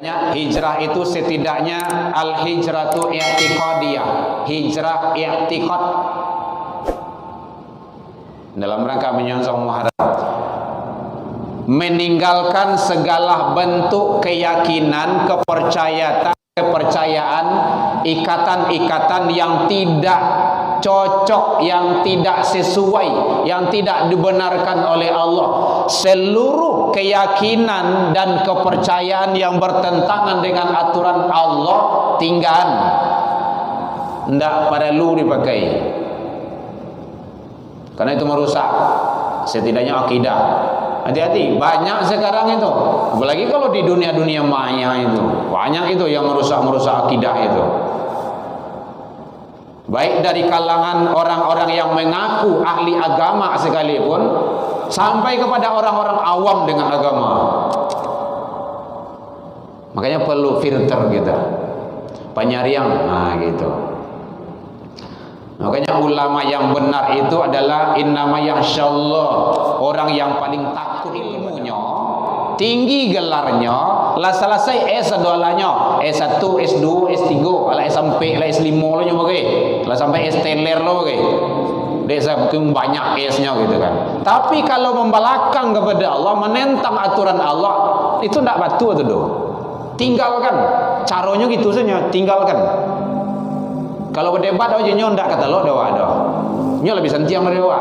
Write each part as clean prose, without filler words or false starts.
Hijrah itu setidaknya al-hijratu i'tiqadiyah, hijrah i'tiqad dalam rangka menyongsong Muharram, meninggalkan segala bentuk keyakinan, kepercayaan, ikatan-ikatan yang tidak cocok, yang tidak sesuai, yang tidak dibenarkan oleh Allah. Seluruh keyakinan dan kepercayaan yang bertentangan dengan aturan Allah tinggal, tidak perlu dipakai, karena itu merusak setidaknya akidah. Hati-hati, banyak sekarang itu, apalagi kalau di dunia-dunia maya itu banyak itu yang merusak akidah itu, baik dari kalangan orang-orang yang mengaku ahli agama sekalipun, sampai kepada orang-orang awam dengan agama. Makanya perlu filter kita, penyaring, gitu. Makanya ulama yang benar itu adalah innama yakhsyallah, orang yang paling takut ilmunya, tinggi gelarnya, lah selesai S2-nya, S1, S2, S3, lah SMP, lah S5 lo nyoba ke, lah sampai S teler lo ke. Desa mungkin banyak S-nya gitu kan. Tapi kalau membelakang kepada Allah, menentang aturan Allah, itu tidak batu atau do. Tinggalkan. Caranya gitu saja, tinggalkan. Kalau berdebat aja nyo ndak kata lo doa. Nyo lebih santiang dari doa.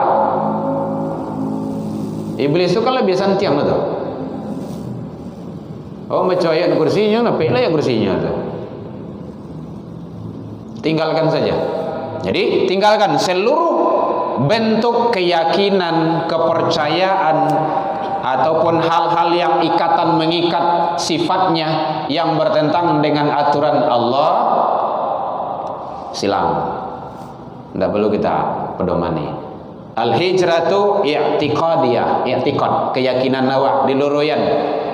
Iblis itu kan lebih santiang itu. Oh mencoyok kursinya, napik lah ya kursinya tu. Tinggalkan saja. Jadi tinggalkan seluruh bentuk keyakinan, kepercayaan ataupun hal-hal yang ikatan mengikat sifatnya yang bertentangan dengan aturan Allah, silang. Tidak perlu kita pedomani. Al-hijratu i'tiqadiyah, i'tiqad, keyakinan awak diluruyan.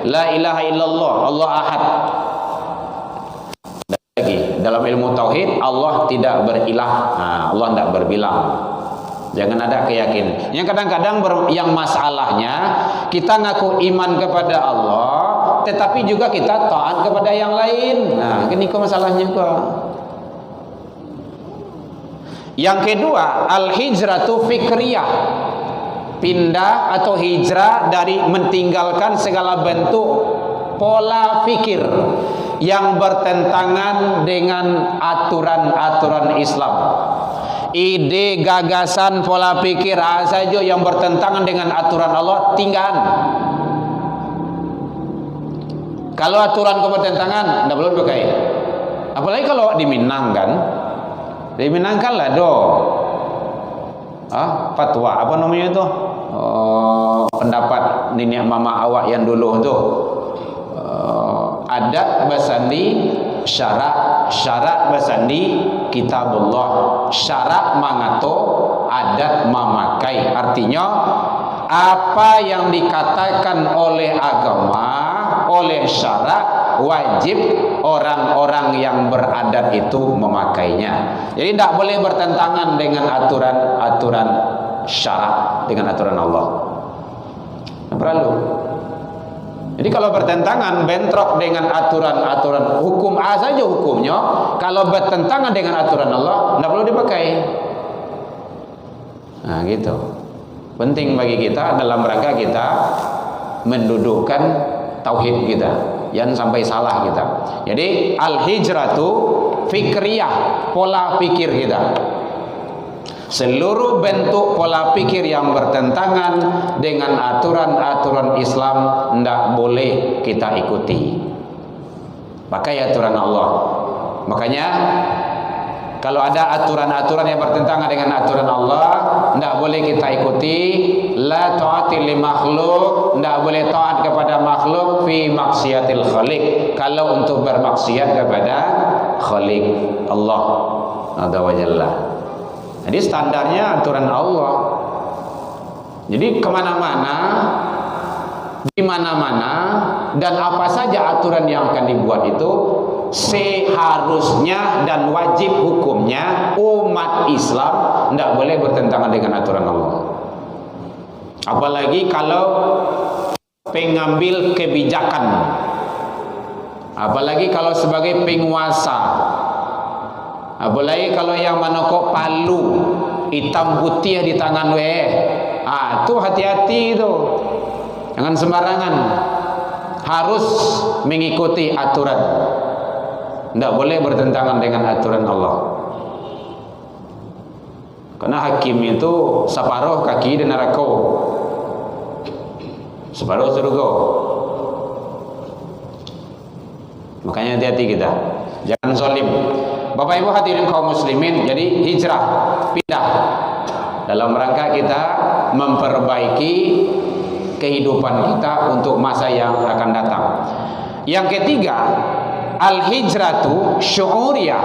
La ilaha illallah, Allah ahad. Dan lagi dalam ilmu tauhid, Allah tidak berilah, Allah tidak berbilang. Jangan ada keyakinan. Yang kadang-kadang yang masalahnya kita ngaku iman kepada Allah, tetapi juga kita taat kepada yang lain. Nah, ini kok masalahnya kok. Yang kedua, al-hijratu fikriyah, pindah atau hijrah dari meninggalkan segala bentuk pola pikir yang bertentangan dengan aturan-aturan Islam. Ide, gagasan, pola pikir saja yang bertentangan dengan aturan Allah, tinggal. Kalau aturan bertentangan, tidak boleh pakai. Apalagi kalau di Minang kan, di Minang kan lah fatwa apa namanya itu, pendapat nenek mama awak yang dulu itu, adat basandi, syarat basandi kitabullah, syarat mangato, adat mamakai. Artinya apa yang dikatakan oleh agama, oleh syarat, wajib orang-orang yang beradat itu memakainya. Jadi tidak boleh bertentangan dengan aturan syarat, dengan aturan Allah. Tidak perlu. Jadi kalau bertentangan, bentrok dengan aturan-aturan hukum saja hukumnya. Kalau bertentangan dengan aturan Allah, tidak perlu dipakai. Nah gitu. Penting bagi kita dalam rangka kita mendudukkan tauhid kita, jangan sampai salah kita. Jadi al-hijratu fikriyah, pola pikir kita. Seluruh bentuk pola pikir yang bertentangan dengan aturan-aturan Islam tidak boleh kita ikuti. Pakai aturan Allah. Makanya kalau ada aturan-aturan yang bertentangan dengan aturan Allah, tidak boleh kita ikuti. La ta'ati li makhluk, tidak boleh taat kepada makhluk fi maksiatil khaliq, kalau untuk bermaksiat kepada khaliq Allah azza wa jalla. Jadi standarnya aturan Allah. Jadi kemana-mana, di mana-mana, dan apa saja aturan yang akan dibuat itu seharusnya dan wajib hukumnya umat Islam tidak boleh bertentangan dengan aturan Allah. Apalagi kalau pengambil kebijakan Apalagi kalau sebagai penguasa, apalagi kalau yang menokok palu hitam putih di tangan itu hati-hati itu, jangan sembarangan, harus mengikuti aturan, tidak boleh bertentangan dengan aturan Allah. Karena hakim itu separuh kaki di neraka, separuh surga. Makanya hati-hati kita, jangan zalim. Bapak Ibu hadirin kaum muslimin, jadi hijrah, pindah dalam rangka kita memperbaiki kehidupan kita untuk masa yang akan datang. Yang ketiga, al-hijratu syu'uriyah.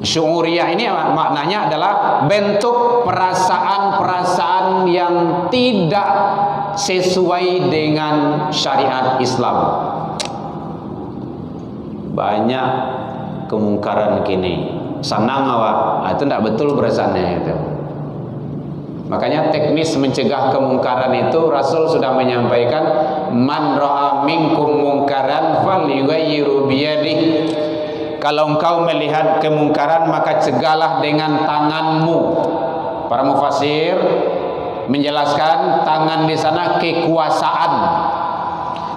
Syu'uriyah ini maknanya adalah bentuk perasaan-perasaan yang tidak sesuai dengan syariat Islam. Banyak kemungkaran kini, senang awak, itu tidak betul perasaannya itu. Makanya teknis mencegah kemungkaran itu Rasul sudah menyampaikan, man ra'a minkum mungkaran falyughayyiru biyadihi. Kalau engkau melihat kemungkaran maka cegahlah dengan tanganmu. Para mufasir menjelaskan tangan di sana kekuasaan.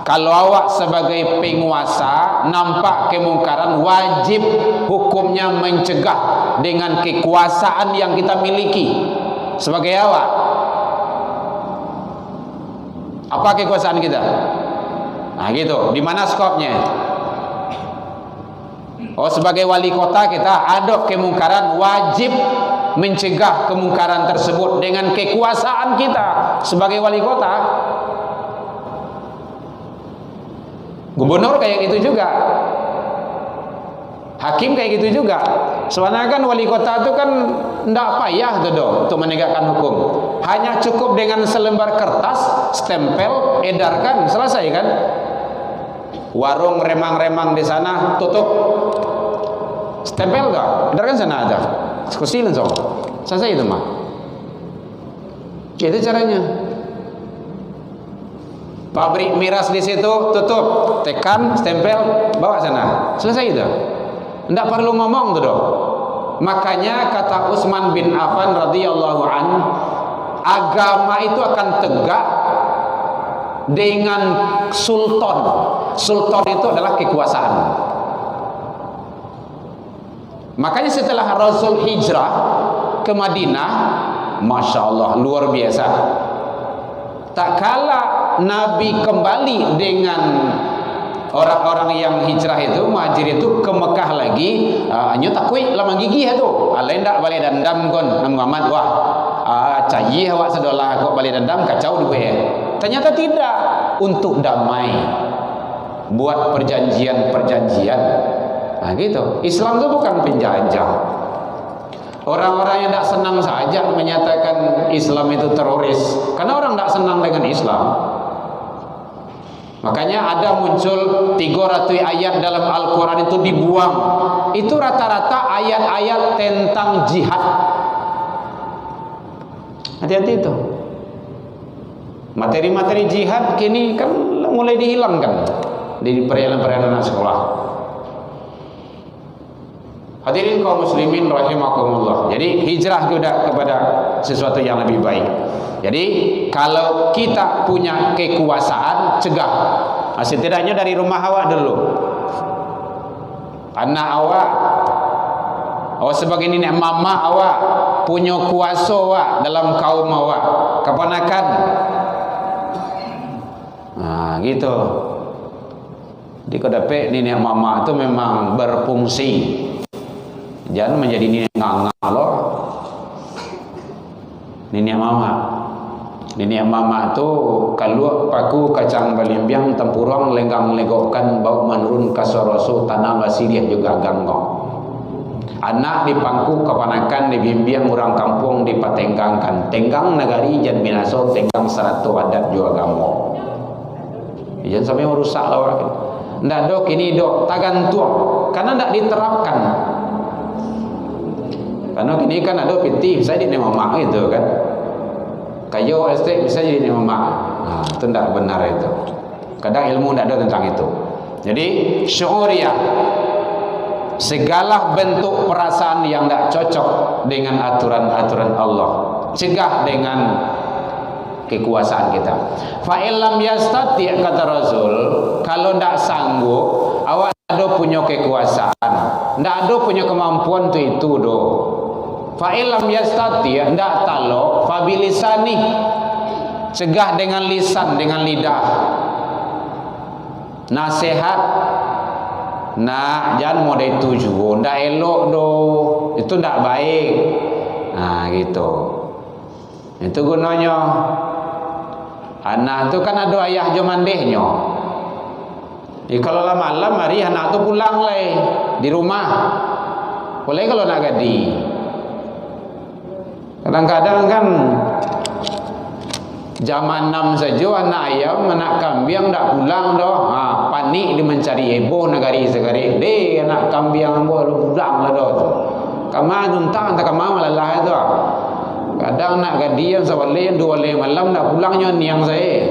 Kalau awak sebagai penguasa nampak kemungkaran, wajib hukumnya mencegah dengan kekuasaan yang kita miliki sebagai awak. Apa kekuasaan kita? Nah gitu, di mana skopnya? Sebagai wali kota kita ada kemungkaran, wajib mencegah kemungkaran tersebut dengan kekuasaan kita sebagai wali kota. Gubernur kayak gitu juga, hakim kayak gitu juga. Sebenarnya kan wali kota itu kan tidak payah tuh untuk menegakkan hukum, hanya cukup dengan selembar kertas, stempel, edarkan, selesai kan. Warung remang-remang di sana tutup, stempel enggak, edarkan sana aja, kecilin so, selesai itu mah. Itu caranya. Pabrik miras di situ tutup, tekan, stempel, bawa sana, selesai itu. Tidak perlu ngomong tuh dong. Makanya kata Utsman bin Affan radhiyallahu an, agama itu akan tegak dengan sultan. Sultan itu adalah kekuasaan. Makanya setelah Rasul hijrah ke Madinah, Masya Allah, luar biasa. Tak kala Nabi kembali dengan orang-orang yang hijrah itu, muhajir itu ke Mekah lagi, anyo takui lama gigi itu, lain tak balik dendam kon, Muhammad wah, cayi awak sedolah kok balik dendam kacau dulu ya. Ternyata tidak, untuk damai, buat perjanjian-perjanjian. Nah gitu. Islam itu bukan penjajah. Orang-orang yang tidak senang saja menyatakan Islam itu teroris, karena orang tidak senang dengan Islam. Makanya ada muncul 300 ayat dalam Al-Quran itu dibuang. Itu rata-rata ayat-ayat tentang jihad. Hati-hati itu. Materi-materi jihad kini kan mulai dihilangkan di perjalanan-perjalanan anak sekolah. Hadirin kaum muslimin rahimakumullah. Jadi hijrah juga kepada sesuatu yang lebih baik. Jadi kalau kita punya kekuasaan, cegah. Setidaknya dari rumah awak dulu. Anak awak, sebagai nenek mama awak, punya kuasa awak dalam kaum awak, keponakan. Nah gitu. Di kodape nenek mama itu memang berfungsi. Jangan menjadi nenek nganga loh. Nenek mama. Nenek mama tu kalau paku kacang balimbiang tempurung lenggang legokkan bau menurun kasorosu tanah basilih juga ganggong. Anak dipangku kepanakan dibimbiang orang kampung dipatenggangkan. Tenggang nagari jan binaso tenggang seratu adat juga gammo. Jangan sampai merusak lah. Ndak dok ini dok tagantung karena ndak diterapkan. Karena kini kan ada piti bisa jadi mama gitu kan. Kayu estek bisa jadi mama. Nah, itu tidak benar itu. Kadang ilmu tidak ada tentang itu. Jadi syu'uriyah, segala bentuk perasaan yang tidak cocok dengan aturan-aturan Allah, cegah dengan kekuasaan kita. Fa illam yastati, kata Rasul, kalau tidak sanggup, awak ada punya kekuasaan, tidak ada punya kemampuan itu do. Fa illam yastati, tidak talo, fa bilisani, cegah dengan lisan, dengan lidah. Nasihat, nak jangan mau itu juga, ndak elok do, itu ndak baik. Nah gitu. Itu gunanya. Anak tu kan ada ayah jo mandehnya. Kalau malam hari anak tu pulang leh di rumah. Boleh kalau nak gadi. Kadang-kadang kan zaman 6 saja anak ayam, anak kambing tak pulang dah. Panik dia mencari heboh negari segari. Deh anak kambing ambo lu pulang lah dah. Kama tuntang tak kama malalah itu. Kadang nak gadian sawale 2 malam tak pulangnya niang saya.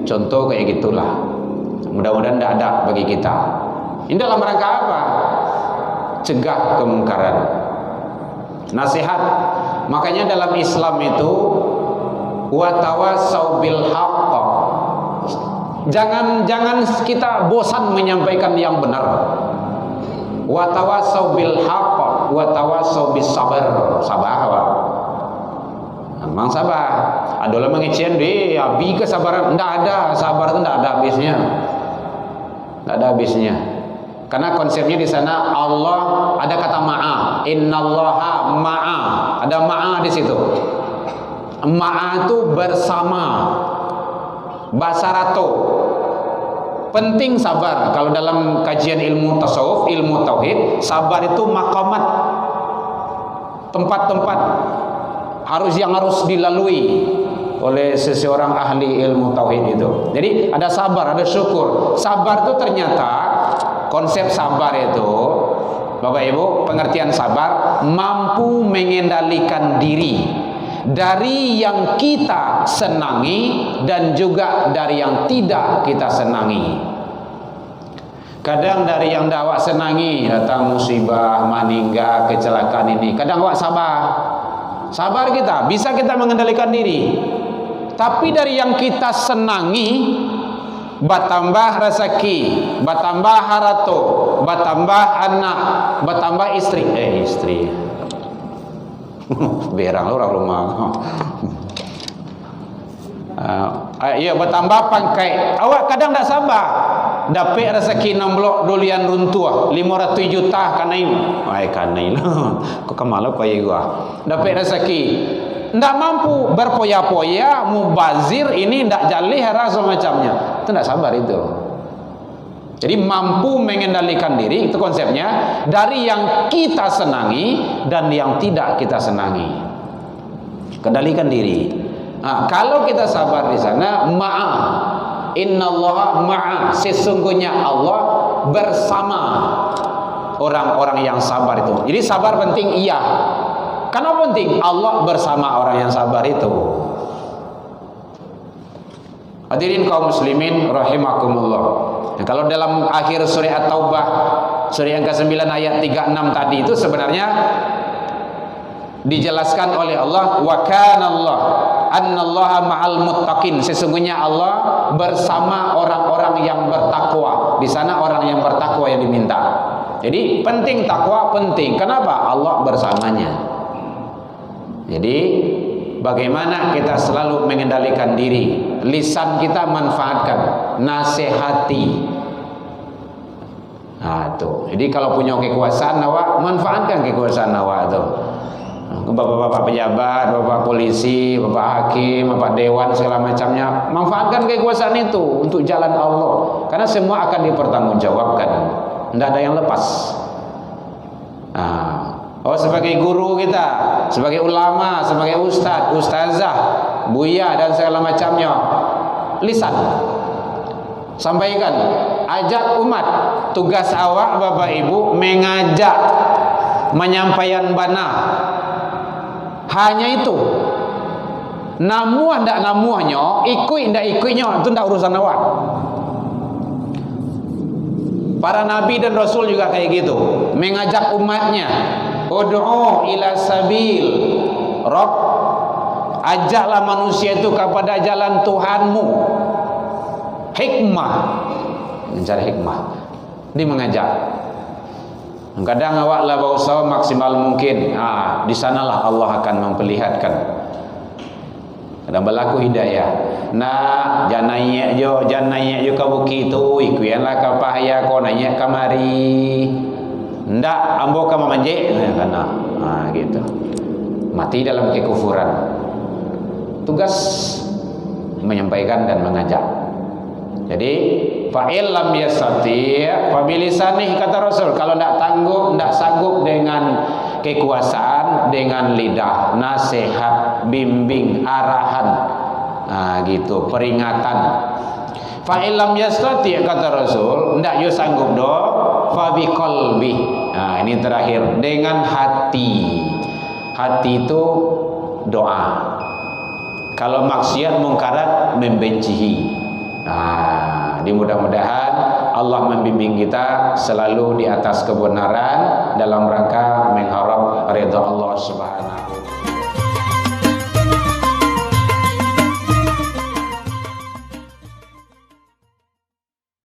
Contoh kayak gitulah. Mudah-mudahan tak ada bagi kita. Ini dalam rangka apa? Cegah kemungkaran. Nasihat. Makanya dalam Islam itu wa tawasau bil haqq. Jangan kita bosan menyampaikan yang benar. Wa tawasau bil haqq wa tawasau bis sabar. Sabar. Memang sabar. Ada orang mengecen deh, habis kesabaran. Tidak ada, sabar itu tidak ada habisnya. Tidak ada habisnya. Karena konsepnya di sana Allah ada kata ma'a. Innallaha ma'a. Ada ma'a di situ. Ma'a itu bersama. Basarato. Penting sabar. Kalau dalam kajian ilmu tasawuf, ilmu tauhid, sabar itu maqamat, tempat-tempat harus dilalui oleh seseorang ahli ilmu tauhid itu. Jadi ada sabar, ada syukur. Sabar itu ternyata konsep sabar itu, Bapak Ibu, pengertian sabar mampu mengendalikan diri dari yang kita senangi dan juga dari yang tidak kita senangi. Kadang dari yang awak senangi datang musibah, meninggal, kecelakaan ini, kadang awak sabar kita, bisa kita mengendalikan diri. Tapi dari yang kita senangi, bertambah rezeki, bertambah harato, bertambah anak, bertambah istri. Berang orang rumah. Iya, bertambah pangkai. Awak kadang tak sabar. Dapat rezeki 6 blok dolian runtuh 500 juta kanai. Kanai lah. Kok kemala payah gua. Dapat rezeki. Ndak mampu berpoya-poya, mubazir ini ndak jalih hara semacamnya. Itu ndak sabar itu. Jadi mampu mengendalikan diri, itu konsepnya, dari yang kita senangi dan yang tidak kita senangi. Kendalikan diri. Nah, kalau kita sabar di sana, innallaha ma'a, sesungguhnya Allah bersama orang-orang yang sabar itu. Jadi sabar penting, iya. Kenapa penting? Allah bersama orang yang sabar itu. Hadirin kaum muslimin rahimakumullah. Nah, kalau dalam akhir surah At-Taubah, surah yang ke-9 ayat 36 tadi itu sebenarnya dijelaskan oleh Allah, wa kana Allah annallaha ma'al muttaqin, sesungguhnya Allah bersama orang-orang yang bertakwa. Di sana orang yang bertakwa yang diminta. Jadi penting takwa, penting. Kenapa? Allah bersamanya. Jadi bagaimana kita selalu mengendalikan diri, lisan kita manfaatkan, nasihati. Nah, tuh. Jadi kalau punya kekuasaan awak, manfaatkan kekuasaan awak tuh. Bapak-bapak pejabat, bapak polisi, bapak hakim, bapak dewan segala macamnya, manfaatkan kekuasaan itu untuk jalan Allah. Karena semua akan dipertanggungjawabkan. Tidak ada yang lepas. Sebagai guru kita, sebagai ulama, sebagai ustazah, buya dan segala macamnya, lisan sampaikan, ajak umat. Tugas awak Bapak Ibu mengajak, menyampaikan bana. Hanya itu. Namuah ndak namuahnya, ikut ndak ikutnya, itu ndak urusan awak. Para nabi dan rasul juga kayak gitu, mengajak umatnya, ud'u ila sabil Rabb, ajaklah manusia itu kepada jalan Tuhanmu. Hikmah, mencari hikmah, dia mengajak. Kadang awaklah berusaha maksimal mungkin, di sanalah Allah akan memperlihatkan. Kadang berlaku hidayah. Nah, janaya jo ka buki tu, ikuyanlah ka pahaya ko nanya kamari. Ndak ambo ka mamanje, kana. Gitu. Mati dalam kekufuran. Tugas menyampaikan dan mengajak. Jadi fa'il lam yastati' fa bilisanih, kata Rasul, kalau ndak tangguh, ndak sanggup dengan kekuasaan, dengan lidah, nasihat, bimbing, arahan, gitu, peringatan. Fa'il lam yastati', kata Rasul, ndak yo sanggup do, fa biqalbi. Ini terakhir, dengan hati. Hati itu doa. Kalau maksiat mungkarat membencihi. Mudah-mudahan Allah membimbing kita selalu di atas kebenaran dalam rangka mengharap ridha Allah Subhanahu.